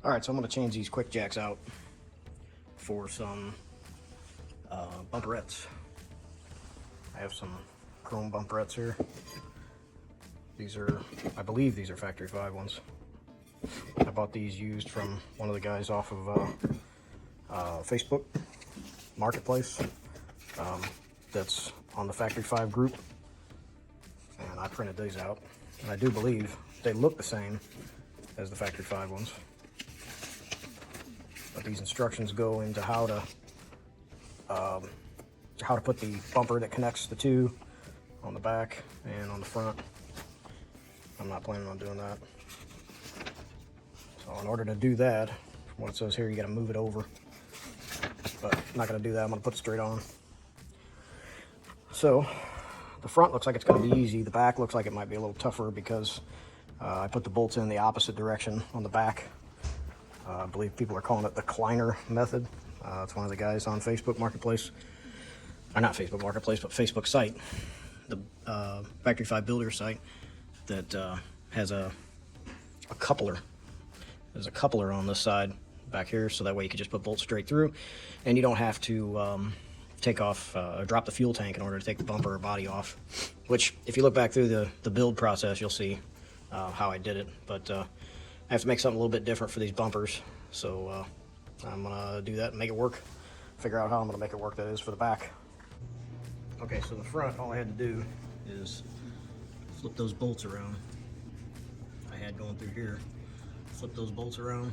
Alright, so I'm going to change these quick jacks out for some bumper-ets. I have some chrome bumper-ets here. These are, I believe these are factory 5 ones. I bought these used from one of the guys off of Facebook Marketplace that's on the factory 5 group. And I printed these out. And I do believe they look the same as the factory 5 ones. But these instructions go into how to put the bumper that connects the two on the back and on the front. I'm not planning on doing that. So in order to do that, from what it says here, you got to move it over. But I'm not going to do that. I'm going to put it straight on. So the front looks like it's going to be easy. The back looks like it might be a little tougher because I put the bolts in the opposite direction on the back. I believe people are calling it the Kleiner method. It's one of the guys on Facebook Marketplace. Or not Facebook Marketplace, but Facebook site. The Factory 5 Builder site that has a coupler. There's a coupler on this side back here, so that way you can just put bolts straight through, and you don't have to take off or drop the fuel tank in order to take the bumper or body off. Which, if you look back through the build process, you'll see how I did it. But I have to make something a little bit different for these bumpers, so I'm gonna do that and make it work. Figure out how I'm gonna make it work, that is, for the back. Okay, so the front, all I had to do is flip those bolts around. I had going through here. Flip those bolts around.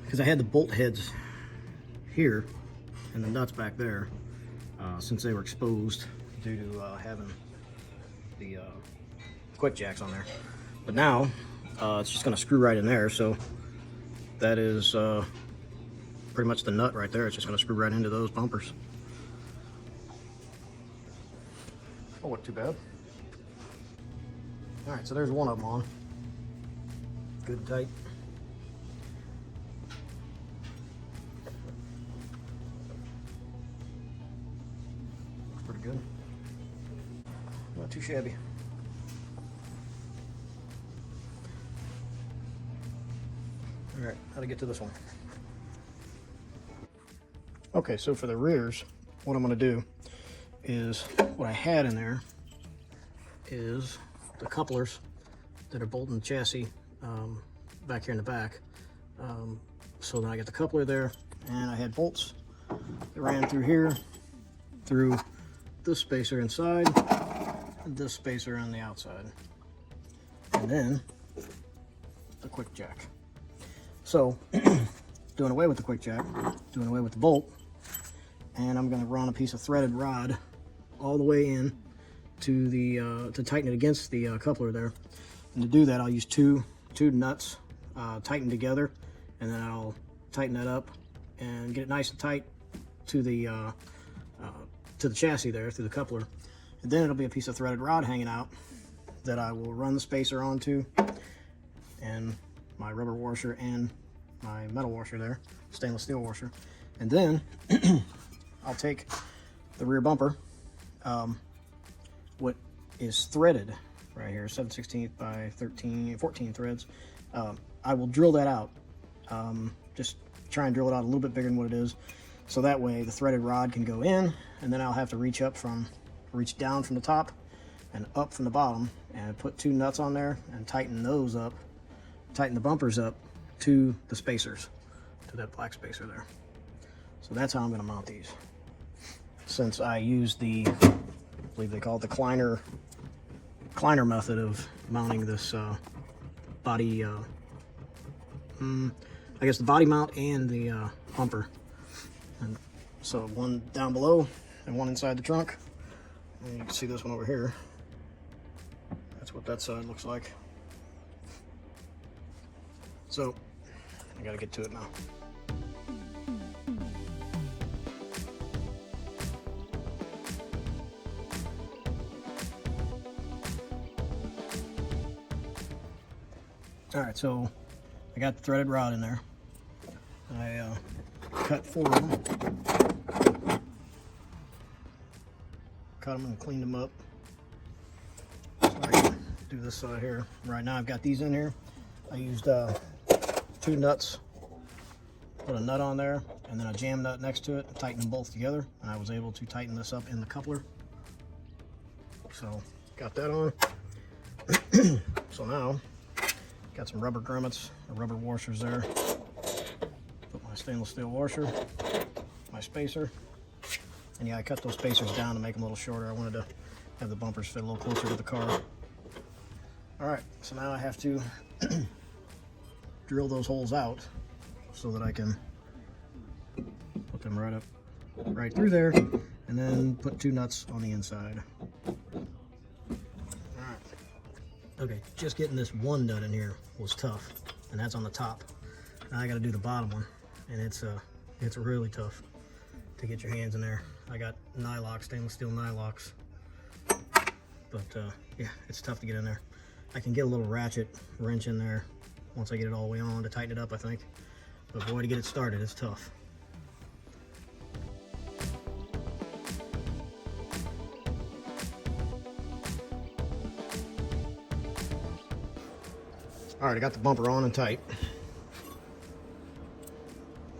Because I had the bolt heads here and the nuts back there, since they were exposed due to having the quick jacks on there. But now, it's just gonna screw right in there, so that is pretty much the nut right there. It's just gonna screw right into those bumpers. Don't look too bad. All right, so there's one of them on. Good and tight. Looks pretty good. Not too shabby. All right, how to get to this one. Okay, so for the rears, what I'm gonna do is, what I had in there is the couplers that are bolting the chassis back here in the back. So then I got the coupler there, and I had bolts that ran through here, through this spacer inside, and this spacer on the outside, and then the quick jack. So doing away with the quick jack, doing away with the bolt, and I'm going to run a piece of threaded rod all the way in to the to tighten it against the coupler there. And to do that, I'll use two nuts tightened together, and then I'll tighten that up and get it nice and tight to the chassis there, through the coupler. And then it'll be a piece of threaded rod hanging out that I will run the spacer onto, and my rubber washer and my metal washer there, stainless steel washer. And then I'll take the rear bumper, what is threaded right here, 7/16 by 14 threads. I will drill that out. Just try and drill it out a little bit bigger than what it is, so that way the threaded rod can go in, and then I'll have to reach down from the top and up from the bottom, and put two nuts on there and tighten those up, tighten the bumpers up to the spacers, to that black spacer there. So that's how I'm going to mount these. Since I use the, I believe they call it the Kleiner method of mounting this body, I guess the body mount and the bumper. And so one down below and one inside the trunk. And you can see this one over here. That's what that side looks like. So I gotta get to it now. All right, so I got the threaded rod in there. I cut 4 of them. Cut them and cleaned them up. So I can do this side here. Right now I've got these in here. I used 2 nuts. Put a nut on there and then a jam nut next to it and tighten them both together. And I was able to tighten this up in the coupler. So got that on. So now got some rubber grommets or rubber washers there. Put my stainless steel washer, my spacer, and yeah, I cut those spacers down to make them a little shorter. I wanted to have the bumpers fit a little closer to the car. All right, so now I have to drill those holes out so that I can put them right through there, and then put 2 nuts on the inside. Okay, just getting this one done in here was tough, and that's on the top. Now I got to do the bottom one, and it's really tough to get your hands in there. I got nylocks, stainless steel nylocks, but yeah, it's tough to get in there. I can get a little ratchet wrench in there once I get it all the way on to tighten it up, I think. But boy, to get it started, it's tough. All right, I got the bumper on and tight.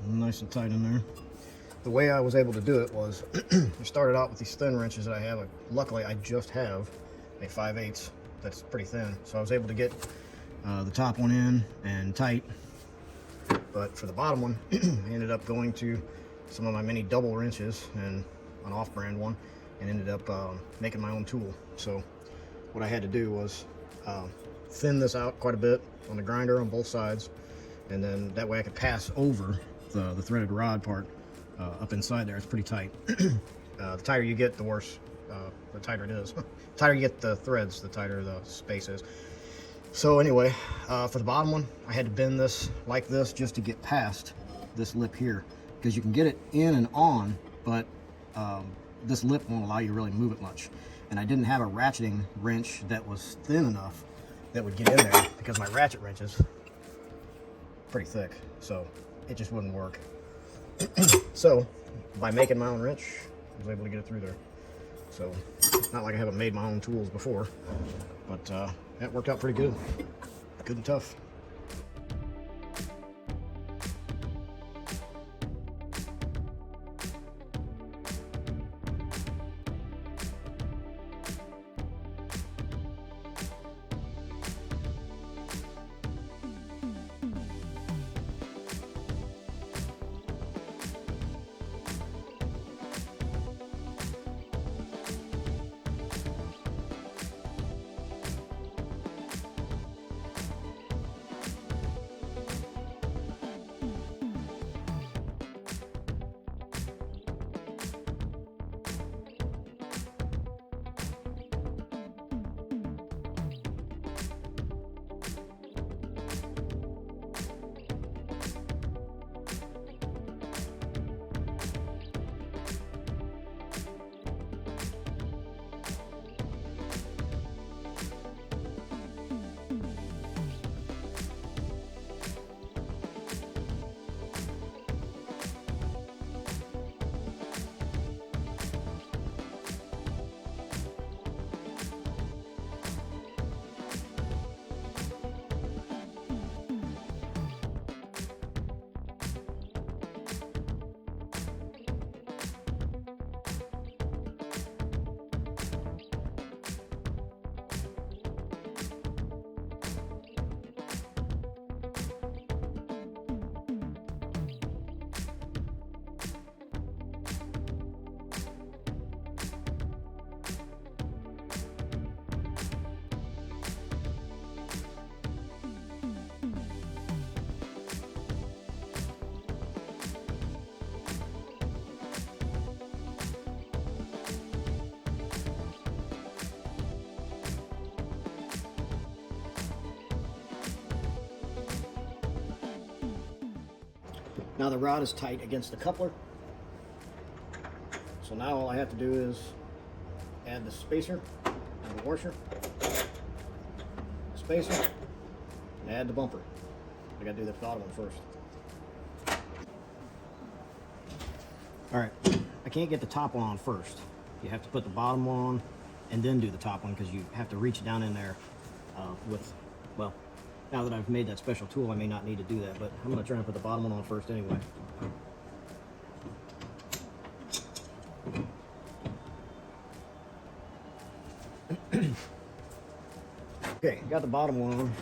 Nice and tight in there. The way I was able to do it was, I started out with these thin wrenches that I have. Luckily, I just have a 5/8 that's pretty thin. So I was able to get the top one in and tight. But for the bottom one, I ended up going to some of my mini double wrenches and an off-brand one, and ended up making my own tool. So what I had to do was thin this out quite a bit on the grinder on both sides, and then that way I could pass over the threaded rod part up inside there. It's pretty tight. The tighter you get, the worse, the tighter it is. The tighter you get the threads, the tighter the space is. So anyway, for the bottom one, I had to bend this like this just to get past this lip here, because you can get it in and on, but this lip won't allow you to really move it much. And I didn't have a ratcheting wrench that was thin enough that would get in there, because my ratchet wrench is pretty thick, so it just wouldn't work. So by making my own wrench, I was able to get it through there. So not like I haven't made my own tools before, but that worked out pretty good. Good and tough. Now the rod is tight against the coupler. So now all I have to do is add the spacer and the washer, spacer, and add the bumper. I gotta do the bottom one first. All right, I can't get the top one on first. You have to put the bottom one on and then do the top one, because you have to reach down in there with, well, Now that I've made that special tool, I may not need to do that, but I'm going to try and put the bottom one on first anyway. Okay, got the bottom one on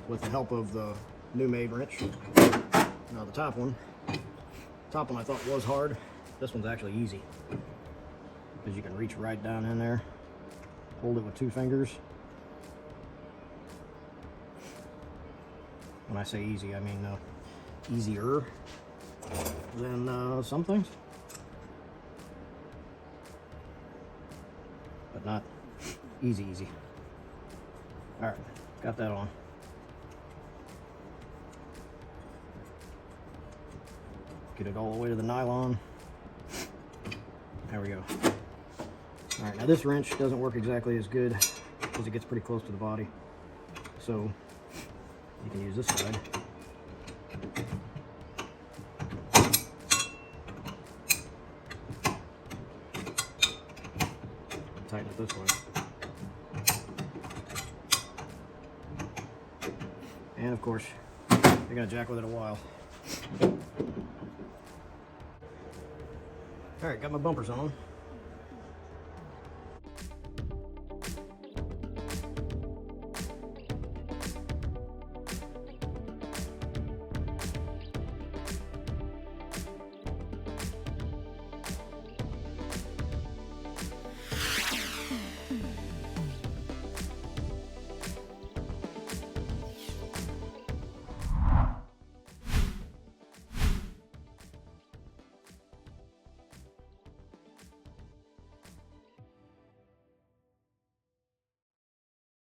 with the help of the new made wrench. Now the top one I thought was hard. This one's actually easy, because you can reach right down in there, hold it with 2 fingers. When I say easy, I mean easier than some things, but not easy. All right, got that on. Get it all the way to the nylon. There we go. All right, now this wrench doesn't work exactly as good because it gets pretty close to the body. So you can use this side. Tighten it this way. And of course, you're gonna jack with it a while. All right, got my bumpers on.